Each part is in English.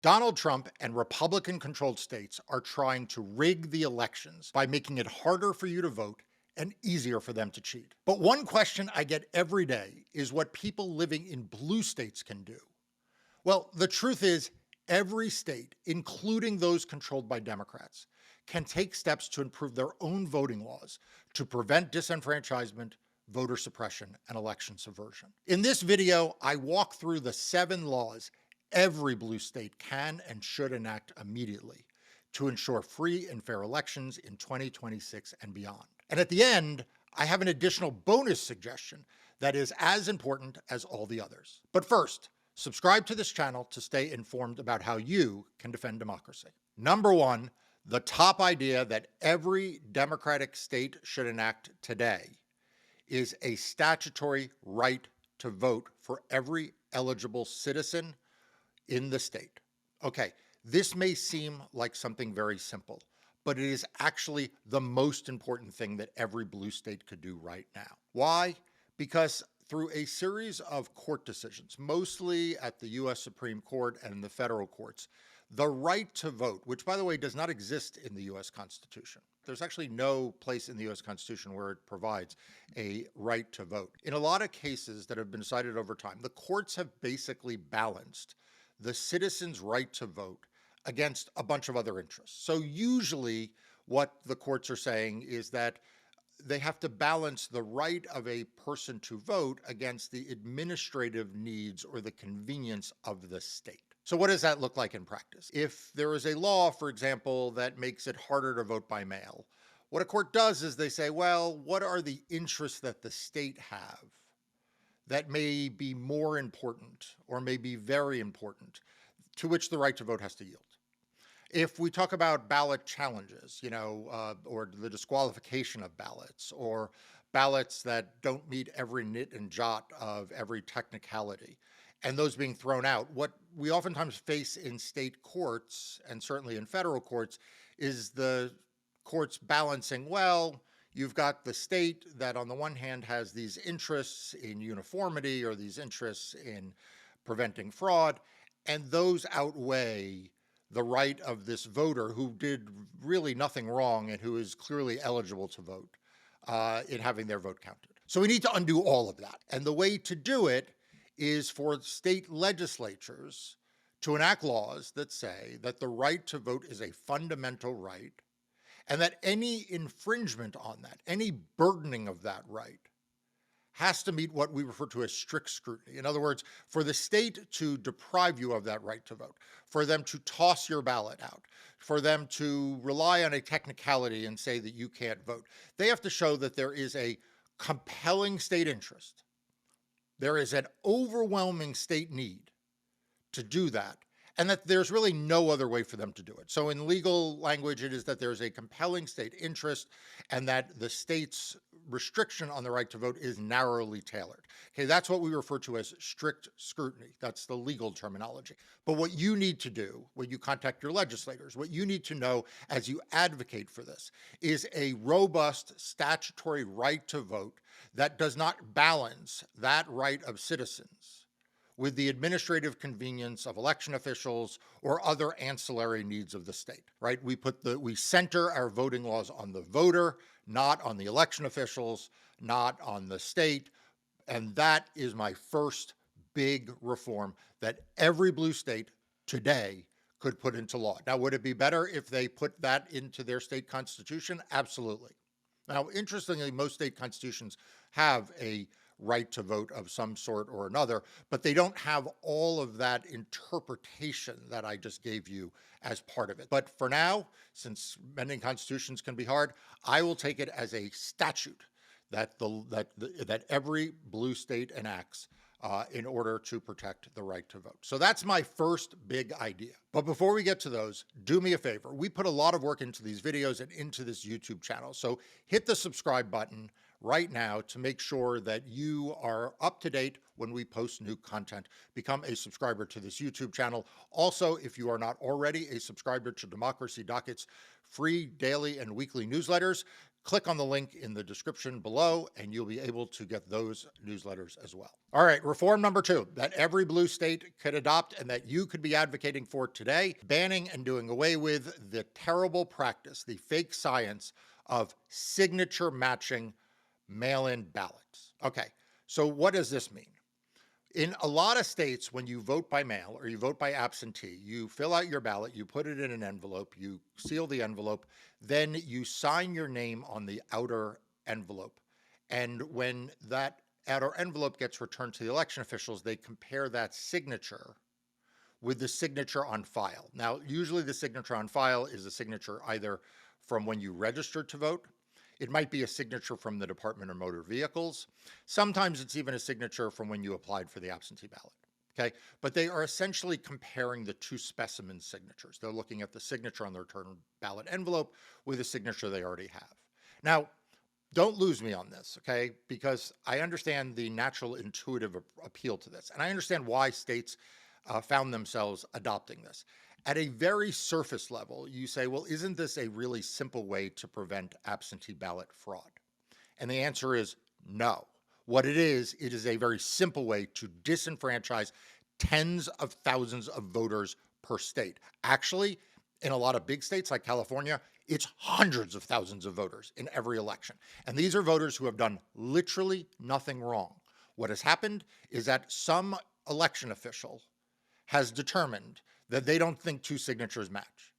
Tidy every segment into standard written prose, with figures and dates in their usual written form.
Donald Trump and Republican-controlled states are trying to rig the elections by making it harder for you to vote and easier for them to cheat. But one question I get every day is what people living in blue states can do. Well, the truth is, every state, including those controlled by Democrats, can take steps to improve their own voting laws to prevent disenfranchisement, voter suppression, and election subversion. In this video, I walk through the 7 laws every blue state can and should enact immediately to ensure free and fair elections in 2026 and beyond. And at the end, I have an additional bonus suggestion that is as important as all the others. But first, subscribe to this channel to stay informed about how you can defend democracy. Number 1, the top idea that every democratic state should enact today is a statutory right to vote for every eligible citizen in the state. Okay, this may seem like something very simple, but it is actually the most important thing that every blue state could do right now. Why? Because through a series of court decisions, mostly at the US Supreme Court and the federal courts, the right to vote, which by the way does not exist in the US Constitution. There's actually no place in the US Constitution where it provides a right to vote. In a lot of cases that have been cited over time, the courts have basically balanced the citizen's right to vote against a bunch of other interests. So usually what the courts are saying is that they have to balance the right of a person to vote against the administrative needs or the convenience of the state. So what does that look like in practice? If there is a law, for example, that makes it harder to vote by mail, what a court does is they say, well, what are the interests that the state have that may be more important or may be very important, to which the right to vote has to yield? If we talk about ballot challenges, or the disqualification of ballots, or ballots that don't meet every nit and jot of every technicality, and those being thrown out, what we oftentimes face in state courts, and certainly in federal courts, is the courts balancing, well, you've got the state that on the one hand has these interests in uniformity or these interests in preventing fraud, and those outweigh the right of this voter who did really nothing wrong and who is clearly eligible to vote in having their vote counted. So we need to undo all of that. And the way to do it is for state legislatures to enact laws that say that the right to vote is a fundamental right, and that any infringement on that, any burdening of that right, has to meet what we refer to as strict scrutiny. In other words, for the state to deprive you of that right to vote, for them to toss your ballot out, for them to rely on a technicality and say that you can't vote, they have to show that there is a compelling state interest. There is an overwhelming state need to do that, and that there's really no other way for them to do it. So in legal language, it is that there's a compelling state interest and that the state's restriction on the right to vote is narrowly tailored. Okay, that's what we refer to as strict scrutiny. That's the legal terminology. But what you need to do when you contact your legislators, what you need to know as you advocate for this, is a robust statutory right to vote that does not balance that right of citizens with the administrative convenience of election officials or other ancillary needs of the state, right? We center our voting laws on the voter, not on the election officials, not on the state. And that is my first big reform that every blue state today could put into law. Now, would it be better if they put that into their state constitution? Absolutely. Now, interestingly, most state constitutions have a right to vote of some sort or another, but they don't have all of that interpretation that I just gave you as part of it. But for now, since amending constitutions can be hard, I will take it as a statute that every blue state enacts in order to protect the right to vote. So that's my first big idea. But before we get to those, do me a favor. We put a lot of work into these videos and into this YouTube channel. So hit the subscribe button right now to make sure that you are up to date when we post new content. Become a subscriber to this YouTube channel. Also, if you are not already a subscriber to Democracy Docket's free daily and weekly newsletters, click on the link in the description below and you'll be able to get those newsletters as well. All right, reform number 2 that every blue state could adopt and that you could be advocating for today, banning and doing away with the terrible practice, the fake science of signature matching mail-in ballots. Okay, so what does this mean? In a lot of states, when you vote by mail or you vote by absentee, you fill out your ballot, you put it in an envelope, you seal the envelope, then you sign your name on the outer envelope. And when that outer envelope gets returned to the election officials, they compare that signature with the signature on file. Now, usually the signature on file is a signature either from when you registered to vote. It might be a signature from the Department of Motor Vehicles. Sometimes it's even a signature from when you applied for the absentee ballot. Okay, but they are essentially comparing the two specimen signatures. They're looking at the signature on the return ballot envelope with a signature they already have. Now, don't lose me on this, okay? Because I understand the natural intuitive appeal to this. And I understand why states found themselves adopting this. At a very surface level, you say, well, isn't this a really simple way to prevent absentee ballot fraud? And the answer is no. What it is a very simple way to disenfranchise tens of thousands of voters per state. Actually, in a lot of big states like California, it's hundreds of thousands of voters in every election. And these are voters who have done literally nothing wrong. What has happened is that some election official has determined that they don't think two signatures match.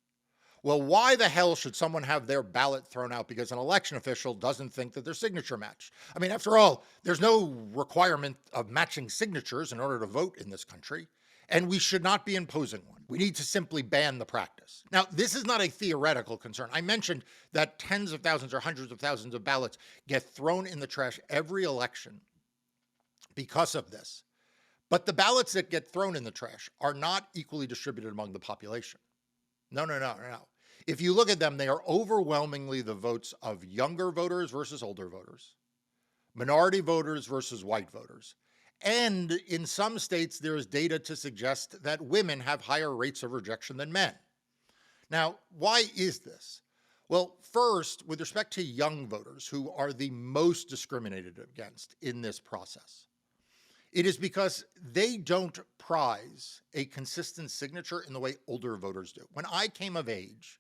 Well, why the hell should someone have their ballot thrown out because an election official doesn't think that their signature matched? I mean, after all, there's no requirement of matching signatures in order to vote in this country, and we should not be imposing one. We need to simply ban the practice. Now, this is not a theoretical concern. I mentioned that tens of thousands or hundreds of thousands of ballots get thrown in the trash every election because of this. But the ballots that get thrown in the trash are not equally distributed among the population. No. If you look at them, they are overwhelmingly the votes of younger voters versus older voters, minority voters versus white voters. And in some states, there is data to suggest that women have higher rates of rejection than men. Now, why is this? Well, first, with respect to young voters who are the most discriminated against in this process, it is because they don't prize a consistent signature in the way older voters do. When I came of age,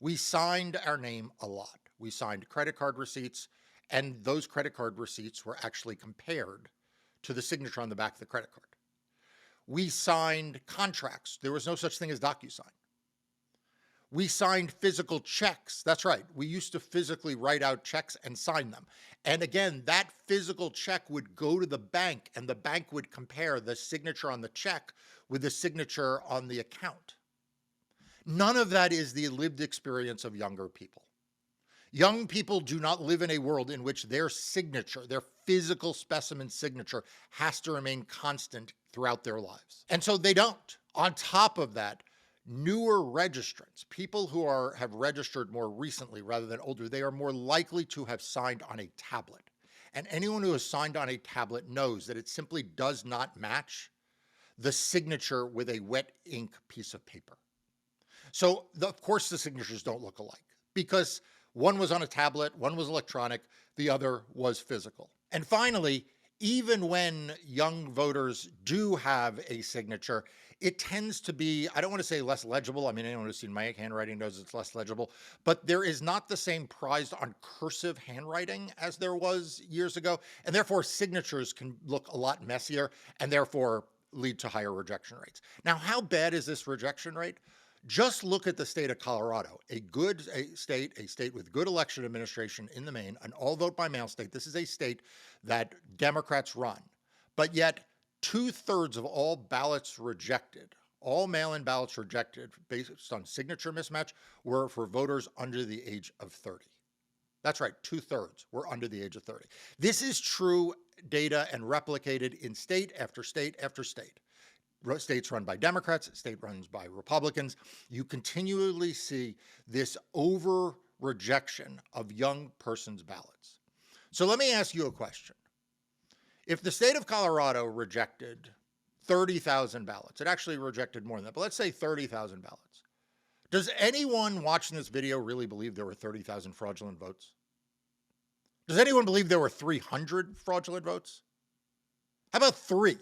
we signed our name a lot. We signed credit card receipts, and those credit card receipts were actually compared to the signature on the back of the credit card. We signed contracts. There was no such thing as DocuSign. We signed physical checks. That's right. We used to physically write out checks and sign them. And again, that physical check would go to the bank and the bank would compare the signature on the check with the signature on the account. None of that is the lived experience of younger people. Young people do not live in a world in which their signature, their physical specimen signature, has to remain constant throughout their lives. And so they don't. On top of that, newer registrants, people who have registered more recently rather than older, they are more likely to have signed on a tablet. And anyone who has signed on a tablet knows that it simply does not match the signature with a wet ink piece of paper. So, of course, the signatures don't look alike because one was on a tablet, one was electronic, the other was physical. And finally, even when young voters do have a signature, it tends to be, I don't want to say less legible. I mean, anyone who's seen my handwriting knows it's less legible, but there is not the same prize on cursive handwriting as there was years ago. And therefore, signatures can look a lot messier and therefore lead to higher rejection rates. Now, how bad is this rejection rate? Just look at the state of Colorado, a state with good election administration in the main, an all vote by mail state. This is a state that Democrats run, but yet 2/3 of all ballots rejected, all mail-in ballots rejected based on signature mismatch were for voters under the age of 30. That's right, 2/3 were under the age of 30. This is true data and replicated in state after state after state. States run by Democrats, state runs by Republicans. You continually see this over rejection of young persons' ballots. So let me ask you a question. If the state of Colorado rejected 30,000 ballots, it actually rejected more than that, but let's say 30,000 ballots. Does anyone watching this video really believe there were 30,000 fraudulent votes? Does anyone believe there were 300 fraudulent votes? How about 3?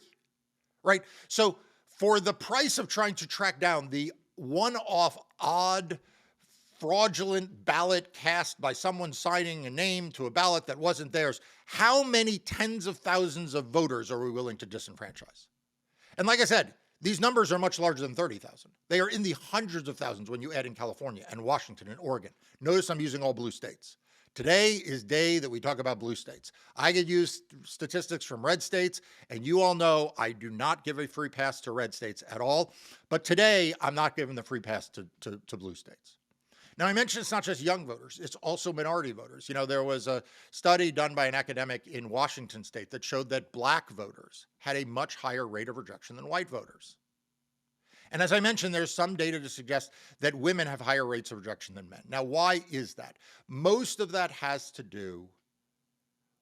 Right? So for the price of trying to track down the one-off odd fraudulent ballot cast by someone signing a name to a ballot that wasn't theirs, how many tens of thousands of voters are we willing to disenfranchise? And like I said, these numbers are much larger than 30,000. They are in the hundreds of thousands when you add in California and Washington and Oregon. Notice I'm using all blue states. Today is day that we talk about blue states. I could use statistics from red states, and you all know I do not give a free pass to red states at all. But today, I'm not giving the free pass to blue states. Now, I mentioned it's not just young voters, it's also minority voters. You know, there was a study done by an academic in Washington state that showed that black voters had a much higher rate of rejection than white voters. And as I mentioned, there's some data to suggest that women have higher rates of rejection than men. Now, why is that? Most of that has to do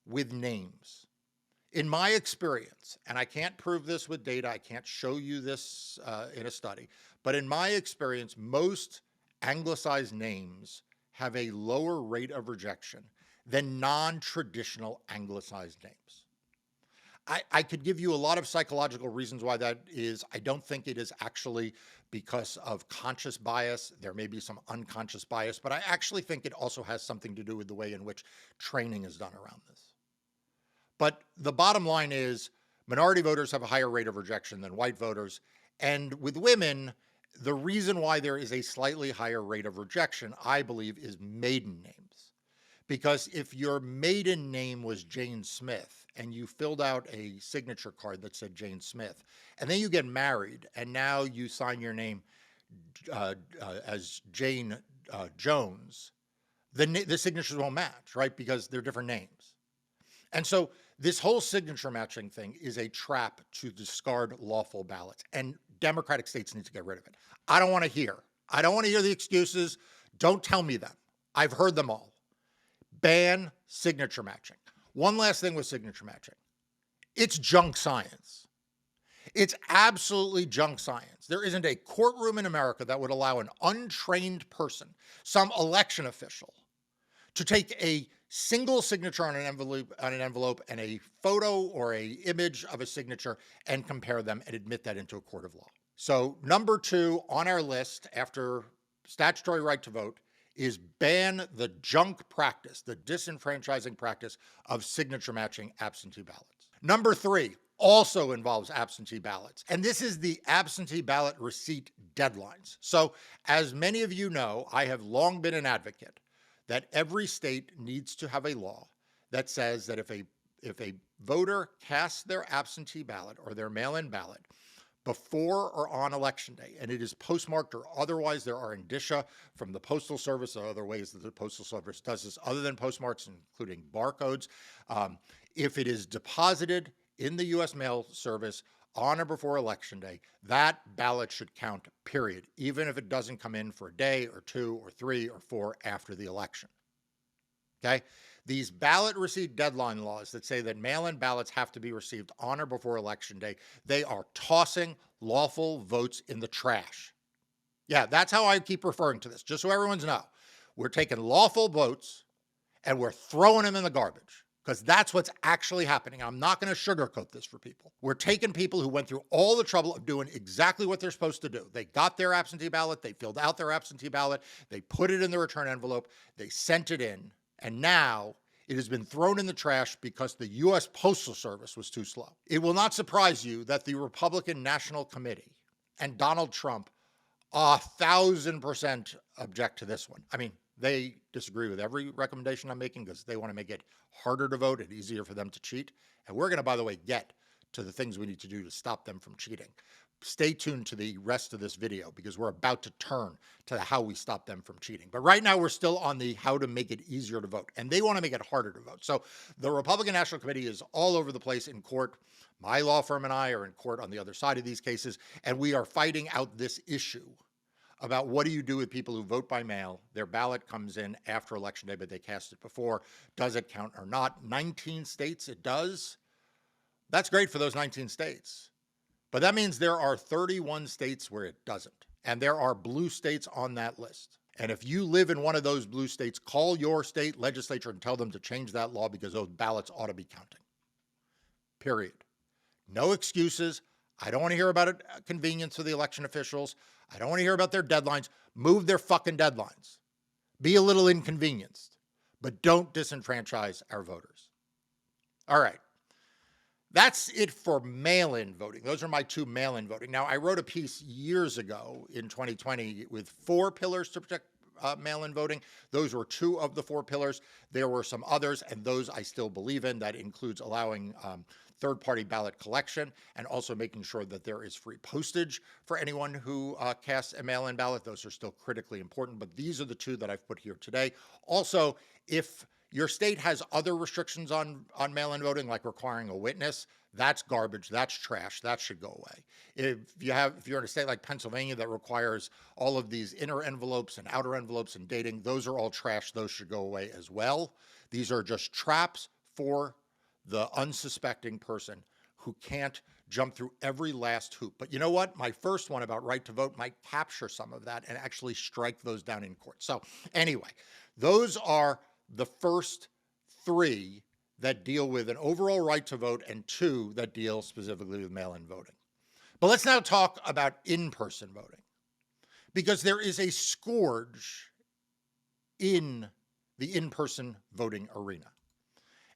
with names. In my experience, and I can't prove this with data, I can't show you this in a study, but in my experience, most anglicized names have a lower rate of rejection than non-traditional anglicized names. I could give you a lot of psychological reasons why that is. I don't think it is actually because of conscious bias. There may be some unconscious bias, but I actually think it also has something to do with the way in which training is done around this. But the bottom line is minority voters have a higher rate of rejection than white voters. And with women, the reason why there is a slightly higher rate of rejection, I believe, is maiden names. Because if your maiden name was Jane Smith and you filled out a signature card that said Jane Smith, and then you get married and now you sign your name as Jane Jones, the signatures won't match, right? Because they're different names. And so this whole signature matching thing is a trap to discard lawful ballots, and Democratic states need to get rid of it. I don't want to hear the excuses. Don't tell me them. I've heard them all. Ban signature matching. One last thing with signature matching. It's junk science. It's absolutely junk science. There isn't a courtroom in America that would allow an untrained person, some election official, to take a single signature on an envelope and a photo or a image of a signature and compare them and admit that into a court of law. So number 2 on our list after statutory right to vote is ban the junk practice, the disenfranchising practice of signature matching absentee ballots. Number 3 also involves absentee ballots, and this is the absentee ballot receipt deadlines. So as many of you know, I have long been an advocate that every state needs to have a law that says that if a voter casts their absentee ballot or their mail-in ballot before or on election day, and it is postmarked or otherwise there are indicia from the Postal Service or other ways that the Postal Service does this other than postmarks, including barcodes, if it is deposited in the U.S. Mail Service on or before election day, that ballot should count, period, even if it doesn't come in for a day or 2 or 3 or 4 after the election. Okay? These ballot receipt deadline laws that say that mail-in ballots have to be received on or before election day, they are tossing lawful votes in the trash. Yeah, that's how I keep referring to this, just so everyone's know. We're taking lawful votes and we're throwing them in the garbage, because that's what's actually happening. I'm not going to sugarcoat this for people. We're taking people who went through all the trouble of doing exactly what they're supposed to do. They got their absentee ballot, they filled out their absentee ballot, they put it in the return envelope, they sent it in, and now it has been thrown in the trash because the U.S. Postal Service was too slow. It will not surprise you that the Republican National Committee and Donald Trump 1,000% object to this one. I mean, they disagree with every recommendation I'm making because they want to make it harder to vote and easier for them to cheat. And we're going to, by the way, get to the things we need to do to stop them from cheating. Stay tuned to the rest of this video because we're about to turn to how we stop them from cheating. But right now we're still on the how to make it easier to vote, and they want to make it harder to vote. So the Republican National Committee is all over the place in court. My law firm and I are in court on the other side of these cases, and we are fighting out this issue about what do you do with people who vote by mail, their ballot comes in after election day, but they cast it before. Does it count or not? 19 states it does. That's great for those 19 states. But that means there are 31 states where it doesn't. And there are blue states on that list. And if you live in one of those blue states, call your state legislature and tell them to change that law because those ballots ought to be counting. Period. No excuses. I don't want to hear about it, convenience for the election officials. I don't want to hear about their deadlines. Move their fucking deadlines. Be a little inconvenienced, but don't disenfranchise our voters. All right. That's it for mail-in voting. Those are my two mail-in voting. Now, I wrote a piece years ago in 2020 with 4 pillars to protect mail-in voting. Those were 2 of the 4 pillars. There were some others, and those I still believe in. That includes allowing third-party ballot collection and also making sure that there is free postage for anyone who casts a mail-in ballot. Those are still critically important, but these are the 2 that I've put here today. Also, if your state has other restrictions on mail-in voting, like requiring a witness, that's garbage, that's trash, that should go away. If you're in a state like Pennsylvania that requires all of these inner envelopes and outer envelopes and dating, those are all trash, those should go away as well. These are just traps for the unsuspecting person who can't jump through every last hoop. But you know what? My first one about right to vote might capture some of that and actually strike those down in court. So anyway, those are the first 3 that deal with an overall right to vote and 2 that deal specifically with mail-in voting. But let's now talk about in-person voting, because there is a scourge in the in-person voting arena.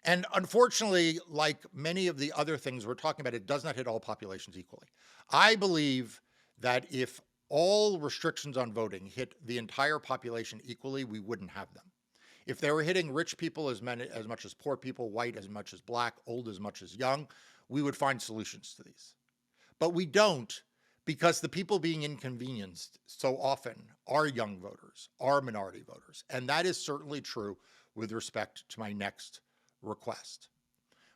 And unfortunately, like many of the other things we're talking about, it does not hit all populations equally. I believe that if all restrictions on voting hit the entire population equally, we wouldn't have them. If they were hitting rich people as much as poor people, white as much as black, old as much as young, we would find solutions to these. But we don't, because the people being inconvenienced so often are young voters, are minority voters. And that is certainly true with respect to my next request,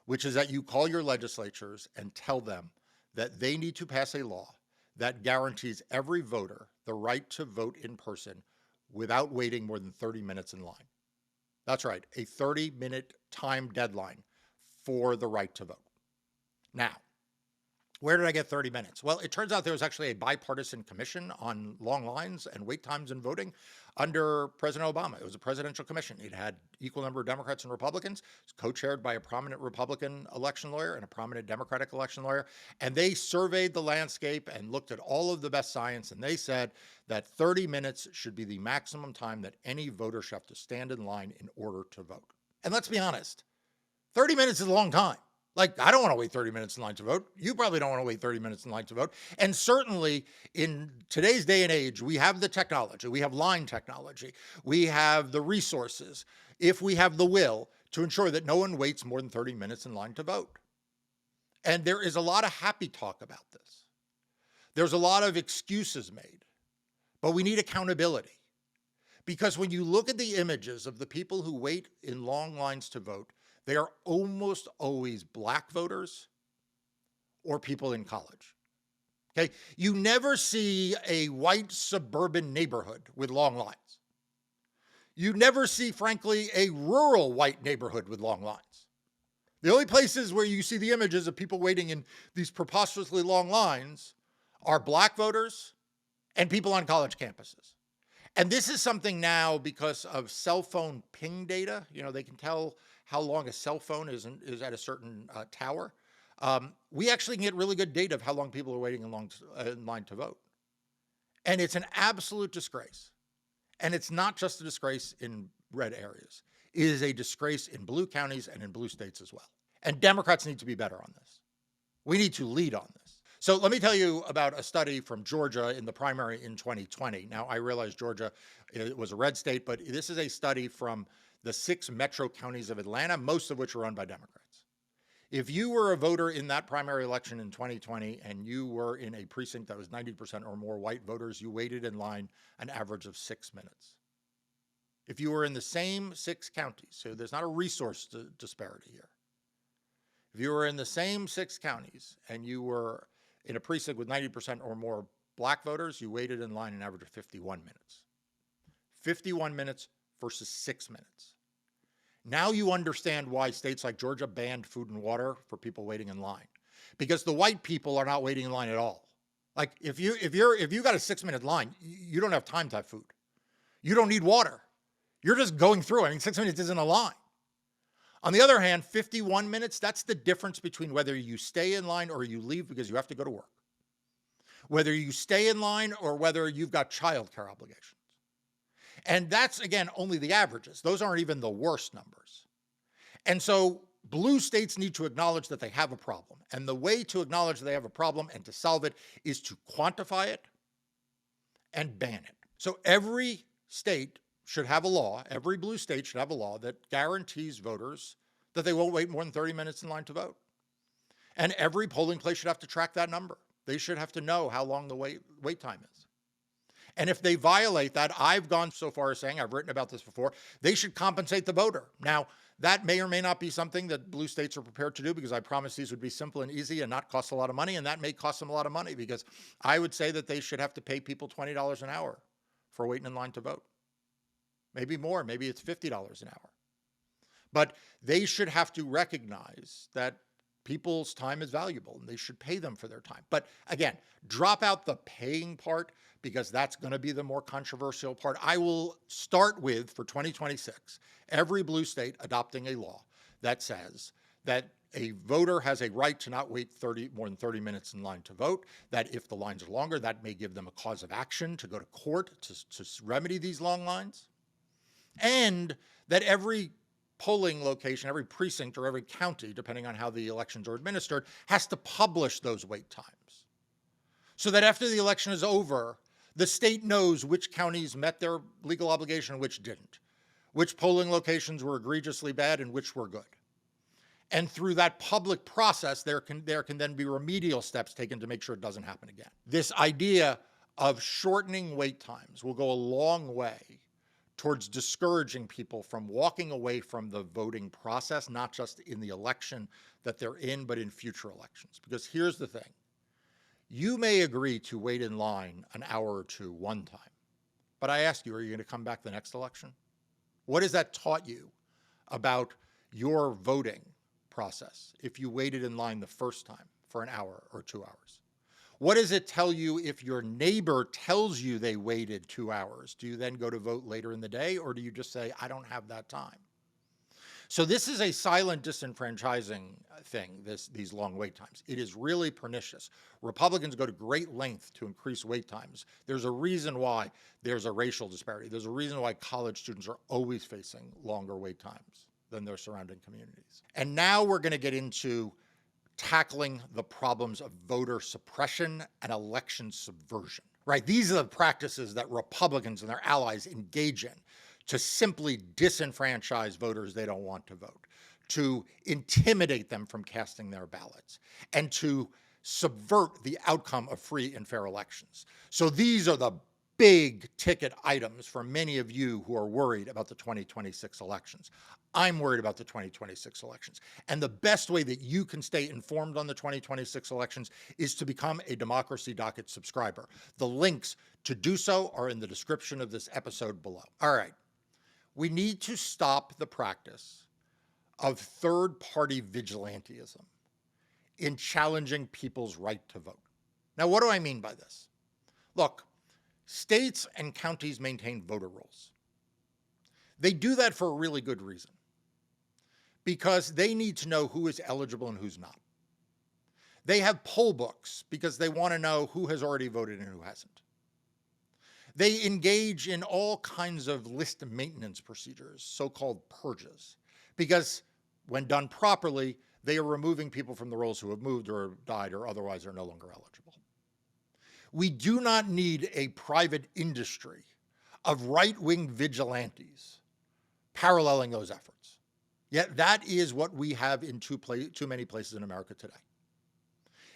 which is that you call your legislatures and tell them that they need to pass a law that guarantees every voter the right to vote in person without waiting more than 30 minutes in line. That's right, a 30-minute time deadline for the right to vote. Now, where did I get 30 minutes? Well, it turns out there was actually a bipartisan commission on long lines and wait times in voting under President Obama. It was a presidential commission. It had equal number of Democrats and Republicans. It's co-chaired by a prominent Republican election lawyer and a prominent Democratic election lawyer. And they surveyed the landscape and looked at all of the best science. And they said that 30 minutes should be the maximum time that any voter should have to stand in line in order to vote. And let's be honest, 30 minutes is a long time. Like, I don't want to wait 30 minutes in line to vote. You probably don't want to wait 30 minutes in line to vote. And certainly in today's day and age, we have the technology, we have line technology, we have the resources, if we have the will, to ensure that no one waits more than 30 minutes in line to vote. And there is a lot of happy talk about this. There's a lot of excuses made, but we need accountability. Because when you look at the images of the people who wait in long lines to vote, they are almost always black voters or people in college. Okay, you never see a white suburban neighborhood with long lines. You never see, frankly, a rural white neighborhood with long lines. The only places where you see the images of people waiting in these preposterously long lines are black voters and people on college campuses. And this is something now, because of cell phone ping data, they can tell how long a cell phone is at a certain tower. We actually can get really good data of how long people are waiting in line to vote. And it's an absolute disgrace. And it's not just a disgrace in red areas. It is a disgrace in blue counties and in blue states as well. And Democrats need to be better on this. We need to lead on this. So let me tell you about a study from Georgia in the primary in 2020. Now, I realize Georgia was a red state, but this is a study from the 6 metro counties of Atlanta, most of which are run by Democrats. If you were a voter in that primary election in 2020 and you were in a precinct that was 90% or more white voters, you waited in line an average of 6 minutes. If you were in the same 6 counties, so there's not a resource disparity here. If you were in the same 6 counties and you were in a precinct with 90% or more black voters, you waited in line an average of 51 minutes. 51 minutes versus 6 minutes. Now you understand why states like Georgia banned food and water for people waiting in line, because the white people are not waiting in line at all. Like if you got a 6 minute line, you don't have time to have food. You don't need water. You're just going through. I mean, 6 minutes isn't a line. On the other hand, 51 minutes, that's the difference between whether you stay in line or you leave because you have to go to work. Whether you stay in line or whether you've got childcare obligations. And that's, again, only the averages. Those aren't even the worst numbers. And so blue states need to acknowledge that they have a problem. And the way to acknowledge they have a problem and to solve it is to quantify it and ban it. So every state should have a law, every blue state should have a law that guarantees voters that they won't wait more than 30 minutes in line to vote. And every polling place should have to track that number. They should have to know how long the wait time is. And if they violate that, I've gone so far as saying, I've written about this before, they should compensate the voter. Now, that may or may not be something that blue states are prepared to do, because I promised these would be simple and easy and not cost a lot of money. And that may cost them a lot of money, because I would say that they should have to pay people $20 an hour for waiting in line to vote. Maybe more, maybe it's $50 an hour. But they should have to recognize that people's time is valuable and they should pay them for their time. But again, drop out the paying part, because that's going to be the more controversial part. I will start with, for 2026, every blue state adopting a law that says that a voter has a right to not wait more than 30 minutes in line to vote, that if the lines are longer, that may give them a cause of action to go to court to remedy these long lines, and that every polling location, every precinct or every county, depending on how the elections are administered, has to publish those wait times, so that after the election is over, the state knows which counties met their legal obligation and which didn't, which polling locations were egregiously bad and which were good. And through that public process, there can then be remedial steps taken to make sure it doesn't happen again. This idea of shortening wait times will go a long way towards discouraging people from walking away from the voting process, not just in the election that they're in, but in future elections. Because here's the thing. You may agree to wait in line an hour or two one time, but I ask you, are you going to come back the next election? What has that taught you about your voting process if you waited in line the first time for an hour or 2 hours? What does it tell you if your neighbor tells you they waited 2 hours? Do you then go to vote later in the day, or do you just say, I don't have that time? So this is a silent disenfranchising thing, these long wait times. It is really pernicious. Republicans go to great length to increase wait times. There's a reason why there's a racial disparity. There's a reason why college students are always facing longer wait times than their surrounding communities. And now we're going to get into tackling the problems of voter suppression and election subversion, right? These are the practices that Republicans and their allies engage in to simply disenfranchise voters they don't want to vote, to intimidate them from casting their ballots, and to subvert the outcome of free and fair elections. So these are the big ticket items for many of you who are worried about the 2026 elections. I'm worried about the 2026 elections. And the best way that you can stay informed on the 2026 elections is to become a Democracy Docket subscriber. The links to do so are in the description of this episode below. All right. We need to stop the practice of third-party vigilantism in challenging people's right to vote. Now, what do I mean by this? Look, states and counties maintain voter rolls. They do that for a really good reason, because they need to know who is eligible and who's not. They have poll books because they want to know who has already voted and who hasn't. They engage in all kinds of list maintenance procedures, so-called purges, because when done properly, they are removing people from the rolls who have moved or died or otherwise are no longer eligible. We do not need a private industry of right-wing vigilantes paralleling those efforts. Yet that is what we have in too many places in America today.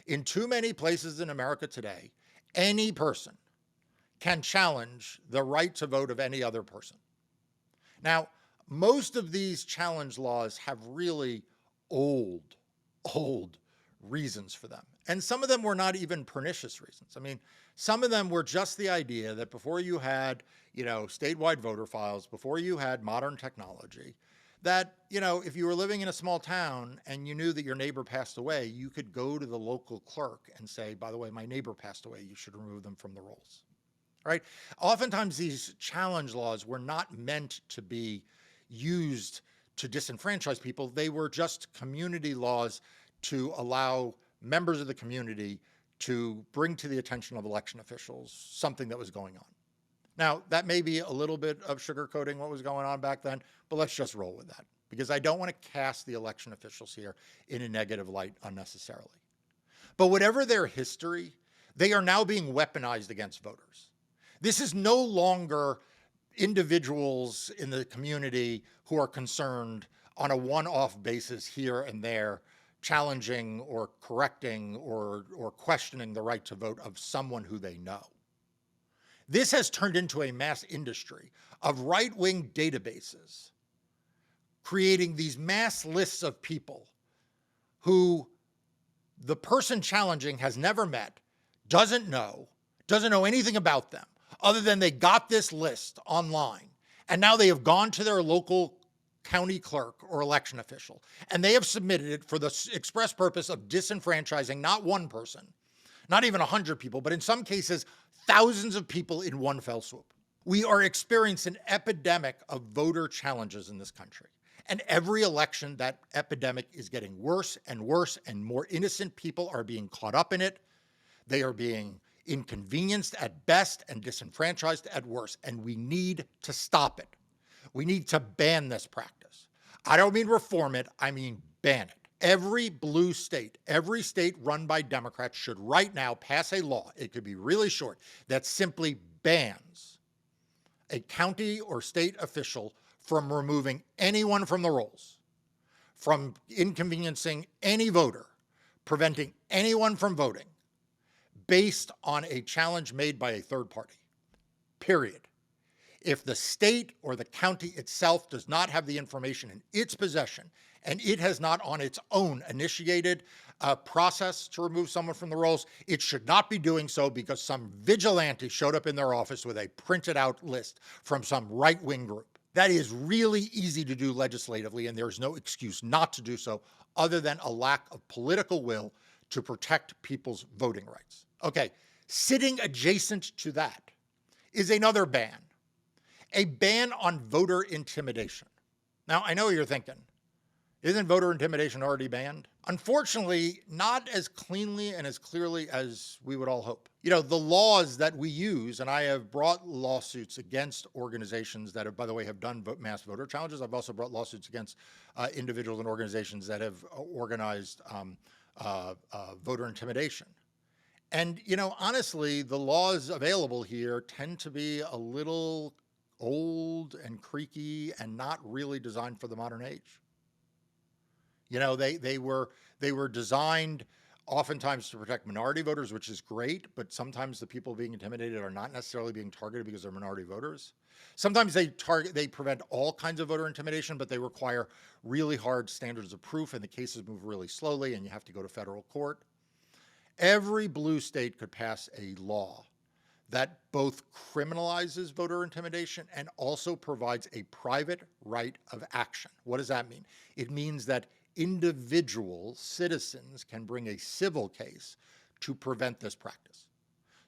In too many places in America today, any person can challenge the right to vote of any other person. Now, most of these challenge laws have really old reasons for them. And some of them were not even pernicious reasons. I mean, some of them were just the idea that before you had, statewide voter files, before you had modern technology, that, if you were living in a small town and you knew that your neighbor passed away, you could go to the local clerk and say, by the way, my neighbor passed away, you should remove them from the rolls. right? Oftentimes these challenge laws were not meant to be used to disenfranchise people. They were just community laws to allow members of the community to bring to the attention of election officials something that was going on. Now, that may be a little bit of sugarcoating what was going on back then, but let's just roll with that because I don't want to cast the election officials here in a negative light unnecessarily. But whatever their history, they are now being weaponized against voters. This is no longer individuals in the community who are concerned on a one-off basis here and there, challenging or correcting or questioning the right to vote of someone who they know. This has turned into a mass industry of right-wing databases, creating these mass lists of people who the person challenging has never met, doesn't know anything about them, other than they got this list online. And now they have gone to their local county clerk or election official, and they have submitted it for the express purpose of disenfranchising not one person, not even 100 people, but in some cases, thousands of people in one fell swoop. We are experiencing an epidemic of voter challenges in this country. And every election, that epidemic is getting worse and worse, and more innocent people are being caught up in it. They are being inconvenienced at best and disenfranchised at worst, and we need to stop it. We need to ban this practice. I don't mean reform it, I mean ban it. Every blue state, every state run by Democrats should right now pass a law, it could be really short, that simply bans a county or state official from removing anyone from the rolls, from inconveniencing any voter, preventing anyone from voting, based on a challenge made by a third party, period. If the state or the county itself does not have the information in its possession, and it has not on its own initiated a process to remove someone from the rolls, it should not be doing so because some vigilante showed up in their office with a printed out list from some right-wing group. That is really easy to do legislatively, and there's no excuse not to do so other than a lack of political will to protect people's voting rights. Okay, sitting adjacent to that is another ban, a ban on voter intimidation. Now, I know what you're thinking. Isn't voter intimidation already banned? Unfortunately, not as cleanly and as clearly as we would all hope. You know, the laws that we use, and I have brought lawsuits against organizations that have, by the way, have done mass voter challenges. I've also brought lawsuits against individuals and organizations that have organized voter intimidation. And, you know, honestly, the laws available here tend to be a little old and creaky and not really designed for the modern age. You know, they were designed oftentimes to protect minority voters, which is great, but sometimes the people being intimidated are not necessarily being targeted because they're minority voters. Sometimes they prevent all kinds of voter intimidation, but they require really hard standards of proof, and the cases move really slowly, and you have to go to federal court. Every blue state could pass a law that both criminalizes voter intimidation and also provides a private right of action. What does that mean? It means that individual citizens can bring a civil case to prevent this practice.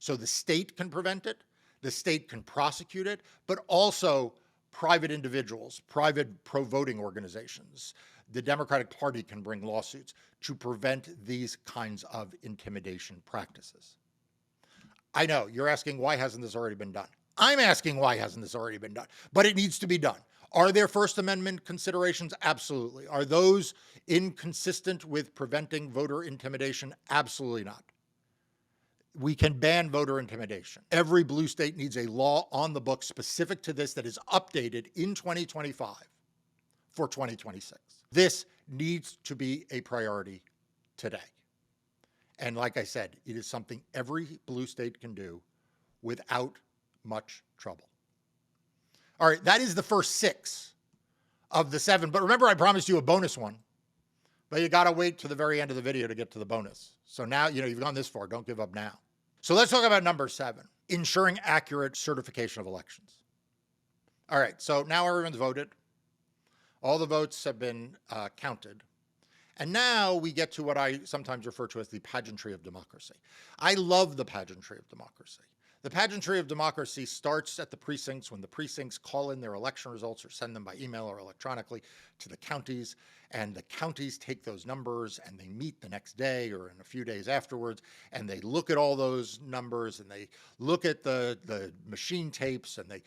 So the state can prevent it, the state can prosecute it, but also private individuals, private pro-voting organizations, the Democratic Party can bring lawsuits to prevent these kinds of intimidation practices. I know, you're asking, why hasn't this already been done? I'm asking, why hasn't this already been done? But it needs to be done. Are there First Amendment considerations? Absolutely. Are those inconsistent with preventing voter intimidation? Absolutely not. We can ban voter intimidation. Every blue state needs a law on the books specific to this that is updated in 2025 for 2026. This needs to be a priority today. And like I said, it is something every blue state can do without much trouble. All right, that is the first 6 of the 7. But remember, I promised you a bonus one. But you got to wait to the very end of the video to get to the bonus. So now, you know, you've gone this far. Don't give up now. So let's talk about number 7, ensuring accurate certification of elections. All right, so now everyone's voted. All the votes have been counted. And now we get to what I sometimes refer to as the pageantry of democracy. I love the pageantry of democracy. The pageantry of democracy starts at the precincts when the precincts call in their election results or send them by email or electronically to the counties, and the counties take those numbers and they meet the next day or in a few days afterwards, and they look at all those numbers and they look at the machine tapes and they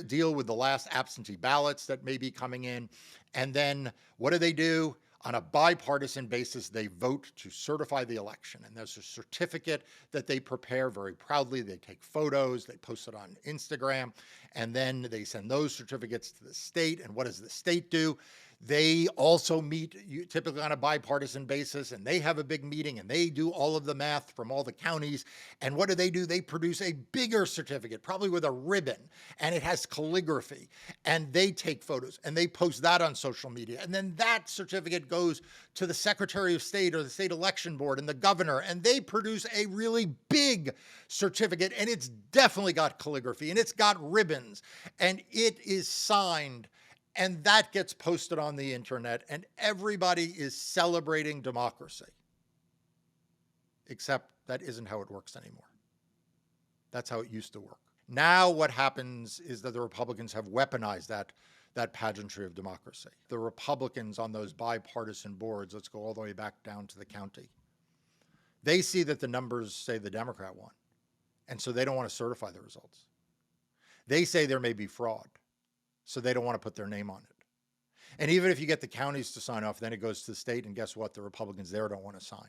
deal with the last absentee ballots that may be coming in. And then what do? On a bipartisan basis, they vote to certify the election. And there's a certificate that they prepare very proudly. They take photos, they post it on Instagram, and then they send those certificates to the state. And what does the state do? They also meet typically on a bipartisan basis, and they have a big meeting and they do all of the math from all the counties. And what do? They produce a bigger certificate, probably with a ribbon, and it has calligraphy, and they take photos and they post that on social media. And then that certificate goes to the Secretary of State or the state election board and the governor, and they produce a really big certificate, and it's definitely got calligraphy and it's got ribbons and it is signed. And that gets posted on the internet, and everybody is celebrating democracy. Except that isn't how it works anymore. That's how it used to work. Now what happens is that the Republicans have weaponized that pageantry of democracy. The Republicans on those bipartisan boards, let's go all the way back down to the county, they see that the numbers say the Democrat won, and so they don't want to certify the results. They say there may be fraud, so they don't want to put their name on it. And even if you get the counties to sign off, then it goes to the state, and guess what? The Republicans there don't want to sign.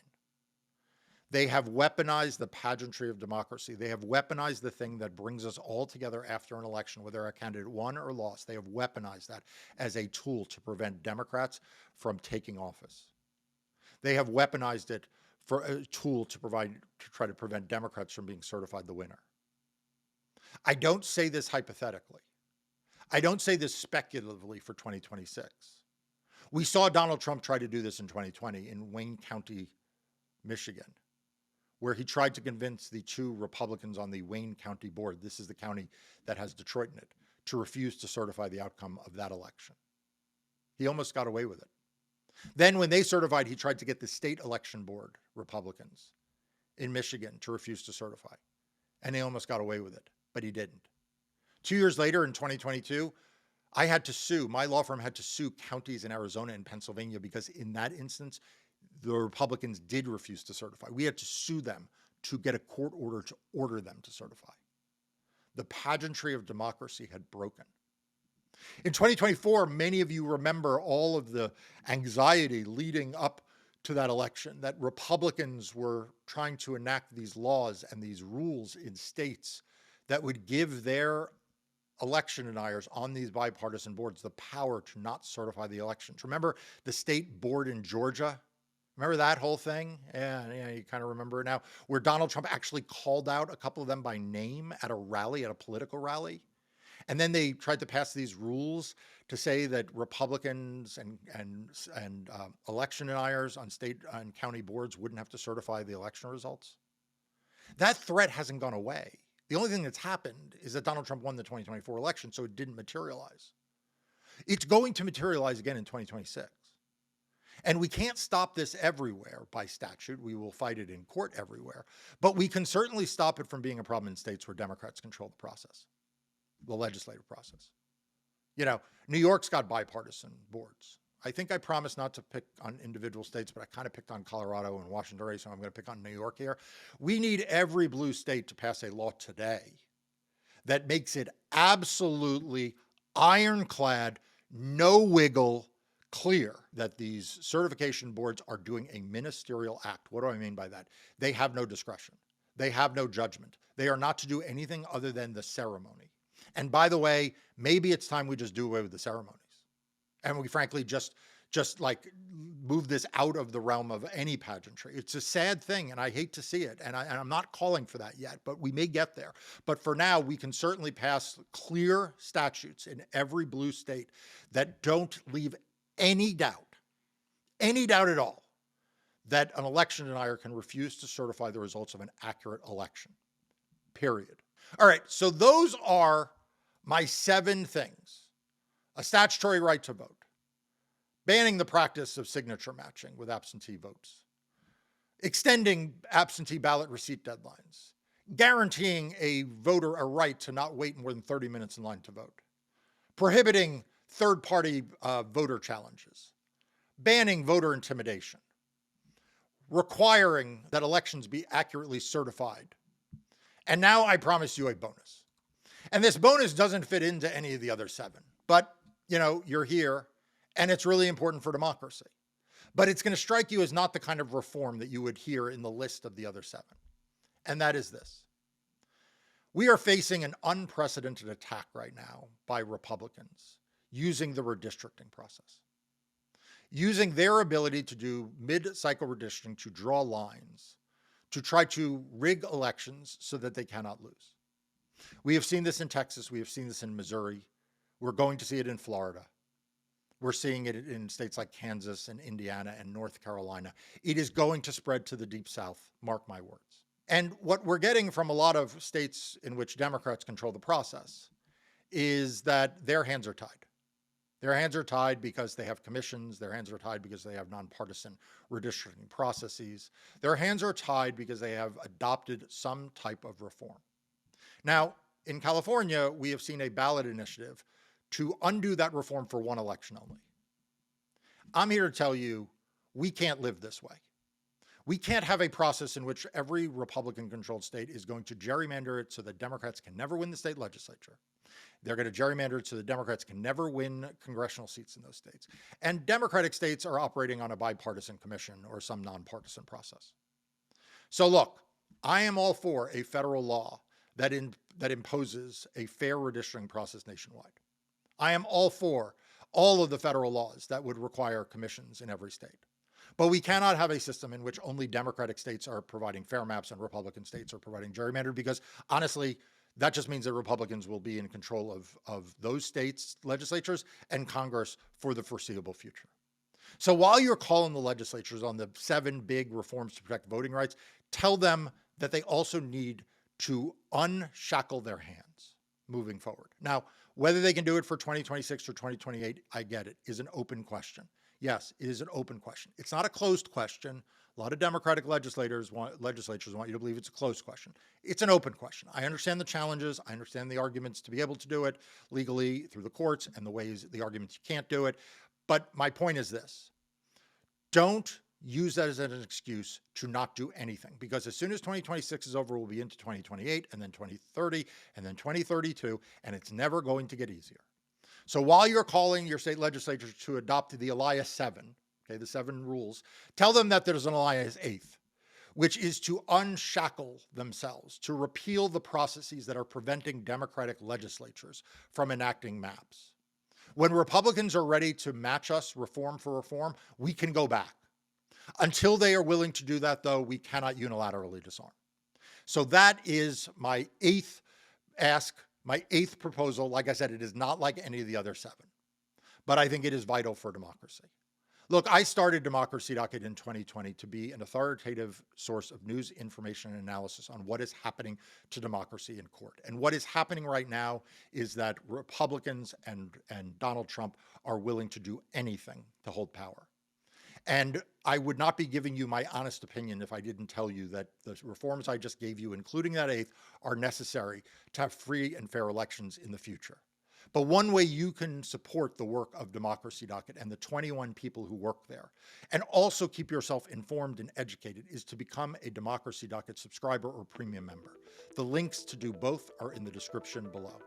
They have weaponized the pageantry of democracy. They have weaponized the thing that brings us all together after an election, whether a candidate won or lost. They have weaponized that as a tool to prevent Democrats from taking office. They have weaponized it for a tool to try to prevent Democrats from being certified the winner. I don't say this hypothetically. I don't say this speculatively for 2026. We saw Donald Trump try to do this in 2020 in Wayne County, Michigan, where he tried to convince the two Republicans on the Wayne County board, this is the county that has Detroit in it, to refuse to certify the outcome of that election. He almost got away with it. Then when they certified, he tried to get the state election board Republicans in Michigan to refuse to certify. And they almost got away with it, but he didn't. 2 years later, in 2022, my law firm had to sue counties in Arizona and Pennsylvania because in that instance, the Republicans did refuse to certify. We had to sue them to get a court order to order them to certify. The pageantry of democracy had broken. In 2024, many of you remember all of the anxiety leading up to that election, that Republicans were trying to enact these laws and these rules in states that would give their election deniers on these bipartisan boards the power to not certify the elections. Remember the state board in Georgia? Remember that whole thing? Yeah, you kind of remember it now, where Donald Trump actually called out a couple of them by name at a rally, at a political rally. And then they tried to pass these rules to say that Republicans and election deniers on state and county boards wouldn't have to certify the election results. That threat hasn't gone away. The only thing that's happened is that Donald Trump won the 2024 election, so it didn't materialize. It's going to materialize again in 2026. And we can't stop this everywhere by statute. We will fight it in court everywhere. But we can certainly stop it from being a problem in states where Democrats control the process, the legislative process. You know, New York's got bipartisan boards. I think I promised not to pick on individual states, but I kind of picked on Colorado and Washington already, so I'm going to pick on New York here. We need every blue state to pass a law today that makes it absolutely ironclad, no wiggle, clear that these certification boards are doing a ministerial act. What do I mean by that? They have no discretion. They have no judgment. They are not to do anything other than the ceremony. And by the way, maybe it's time we just do away with the ceremonies. And we frankly just like move this out of the realm of any pageantry. It's a sad thing, and I hate to see it. And I'm not calling for that yet, but we may get there. But for now, we can certainly pass clear statutes in every blue state that don't leave any doubt at all, that an election denier can refuse to certify the results of an accurate election, period. All right, so those are my 7 things. A statutory right to vote, banning the practice of signature matching with absentee votes, extending absentee ballot receipt deadlines, guaranteeing a voter a right to not wait more than 30 minutes in line to vote, prohibiting third-party voter challenges, banning voter intimidation, requiring that elections be accurately certified. And now I promise you a bonus. And this bonus doesn't fit into any of the other 7, but you're here and it's really important for democracy. But it's going to strike you as not the kind of reform that you would hear in the list of the other 7. And that is this. We are facing an unprecedented attack right now by Republicans using the redistricting process, using their ability to do mid-cycle redistricting to draw lines, to try to rig elections so that they cannot lose. We have seen this in Texas. We have seen this in Missouri. We're going to see it in Florida. We're seeing it in states like Kansas and Indiana and North Carolina. It is going to spread to the Deep South, mark my words. And what we're getting from a lot of states in which Democrats control the process is that their hands are tied. Their hands are tied because they have commissions. Their hands are tied because they have nonpartisan redistricting processes. Their hands are tied because they have adopted some type of reform. Now, in California, we have seen a ballot initiative to undo that reform for one election only. I'm here to tell you, we can't live this way. We can't have a process in which every Republican-controlled state is going to gerrymander it so that Democrats can never win the state legislature. They're going to gerrymander it so that Democrats can never win congressional seats in those states. And Democratic states are operating on a bipartisan commission or some nonpartisan process. So look, I am all for a federal law that imposes a fair redistricting process nationwide. I am all for all of the federal laws that would require commissions in every state. But we cannot have a system in which only Democratic states are providing fair maps and Republican states are providing gerrymandered, because honestly, that just means that Republicans will be in control of those states' legislatures and Congress for the foreseeable future. So while you're calling the legislatures on the 7 big reforms to protect voting rights, tell them that they also need to unshackle their hands moving forward. Now, whether they can do it for 2026 or 2028, I get it, is an open question. Yes, it is an open question. It's not a closed question. A lot of Democratic legislators want you to believe it's a closed question. It's an open question. I understand the challenges. I understand the arguments to be able to do it legally through the courts and the arguments you can't do it. But my point is this. Don't use that as an excuse to not do anything, because as soon as 2026 is over, we'll be into 2028 and then 2030 and then 2032, and it's never going to get easier. So while you're calling your state legislatures to adopt the Elias 7, okay, the 7 rules, tell them that there's an Elias 8th, which is to unshackle themselves, to repeal the processes that are preventing Democratic legislatures from enacting maps. When Republicans are ready to match us reform for reform, we can go back. Until they are willing to do that, though, we cannot unilaterally disarm. So that is my 8th ask, my 8th proposal. Like I said, it is not like any of the other 7, but I think it is vital for democracy. Look, I started Democracy Docket in 2020 to be an authoritative source of news, information, and analysis on what is happening to democracy in court. And what is happening right now is that Republicans and Donald Trump are willing to do anything to hold power. And I would not be giving you my honest opinion if I didn't tell you that the reforms I just gave you, including that 8th, are necessary to have free and fair elections in the future. But one way you can support the work of Democracy Docket and the 21 people who work there, and also keep yourself informed and educated, is to become a Democracy Docket subscriber or premium member. The links to do both are in the description below.